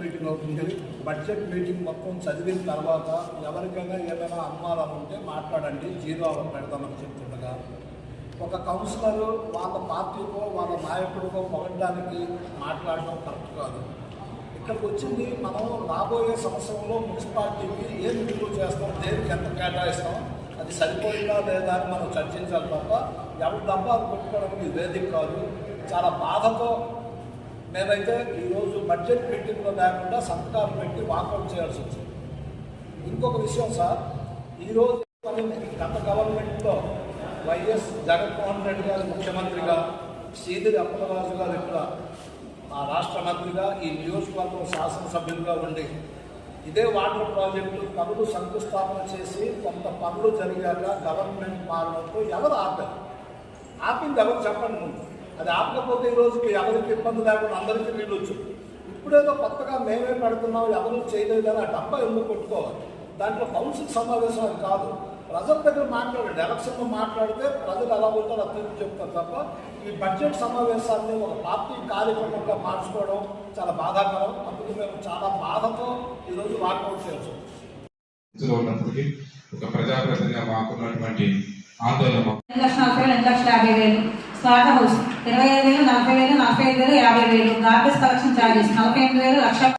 Meeting అవుతుంది. Budget meeting మొత్తం చదివిన తర్వాత ఎవరికైనా ఏమైనా అనుమానాలు ఉంటే మాట్లాడండి, 0 అవర్ పెడదామని చెప్తుండగా ఒక కౌన్సిలర్ వాళ్ళ పార్టీకో వాళ్ళ నాయకుడికో పొగడడానికి మాట్లాడడం కరెక్ట్ కాదు. ఇక్కడికి వచ్చింది మనం రాబోయే సంవత్సరంలో మున్సిపాలిటీకి ఏం నిధులు చేస్తాం, దేనికి ఎంత కేటాయిస్తాం, అది సరిపోయిందా లేదా అని మనం చర్చించాలి తప్ప ఎవరి డబ్బాలు పెట్టుకోవడానికి ఇది వేదిక కాదు. చాలా బాధతో నేనైతే ఈరోజు బడ్జెట్ మీటింగ్లో లేకుండా సంతకాలు పెట్టి వాకౌట్ చేయాల్సి వచ్చింది. ఇంకొక విషయం సార్, ఈరోజు గత గవర్నమెంట్లో వైఎస్ జగన్మోహన్ రెడ్డి గారు ముఖ్యమంత్రిగా, సీదిరి అప్పలరాజు గారు ఇక్కడ ఆ రాష్ట్ర మంత్రిగా, ఈ నియోజకవర్గం శాసనసభ్యులుగా ఉండి ఇదే వాటర్ ప్రాజెక్టు పనులు శంకుస్థాపన చేసి కొంత పనులు జరిగాక గవర్నమెంట్ మారడంతో ఎవరు ఆపింది ఎవరు చెప్పండి ముందు. అది ఆపకపోతే ఈ రోజుకి ఎవరికి ఇబ్బంది లేకుండా అందరికీ నీళ్ళు వచ్చు. ఇప్పుడేదో కొత్తగా మేమే పెడుతున్నాం ఎవరు చేయలేదని ఆ డబ్బా ఎందుకు కొట్టుకోవాలి. దాంట్లో కౌన్సిల్ సమావేశం అది కాదు. ప్రజల దగ్గర మాట్లాడండి. ఎలక్షన్లో మాట్లాడితే ప్రజలు ఎలా ఉంటారో అర్థం చెప్తారు తప్ప ఈ బడ్జెట్ సమావేశాన్ని ఒక పార్టీ కార్యక్రమంగా మార్చుకోవడం చాలా బాధాకరం. అందుకు మేము చాలా బాధతో ఈరోజు వాకౌట్ చేయాల్సి ఉన్నప్పటికీ ఒక ప్రజాప్రతినిధిగా మాకున్నటువంటి ఆందోళన 2,40,000 slot house 25,000, 40,000, 45,000, 50,000 garbage collection charges 48,000, 1,00,000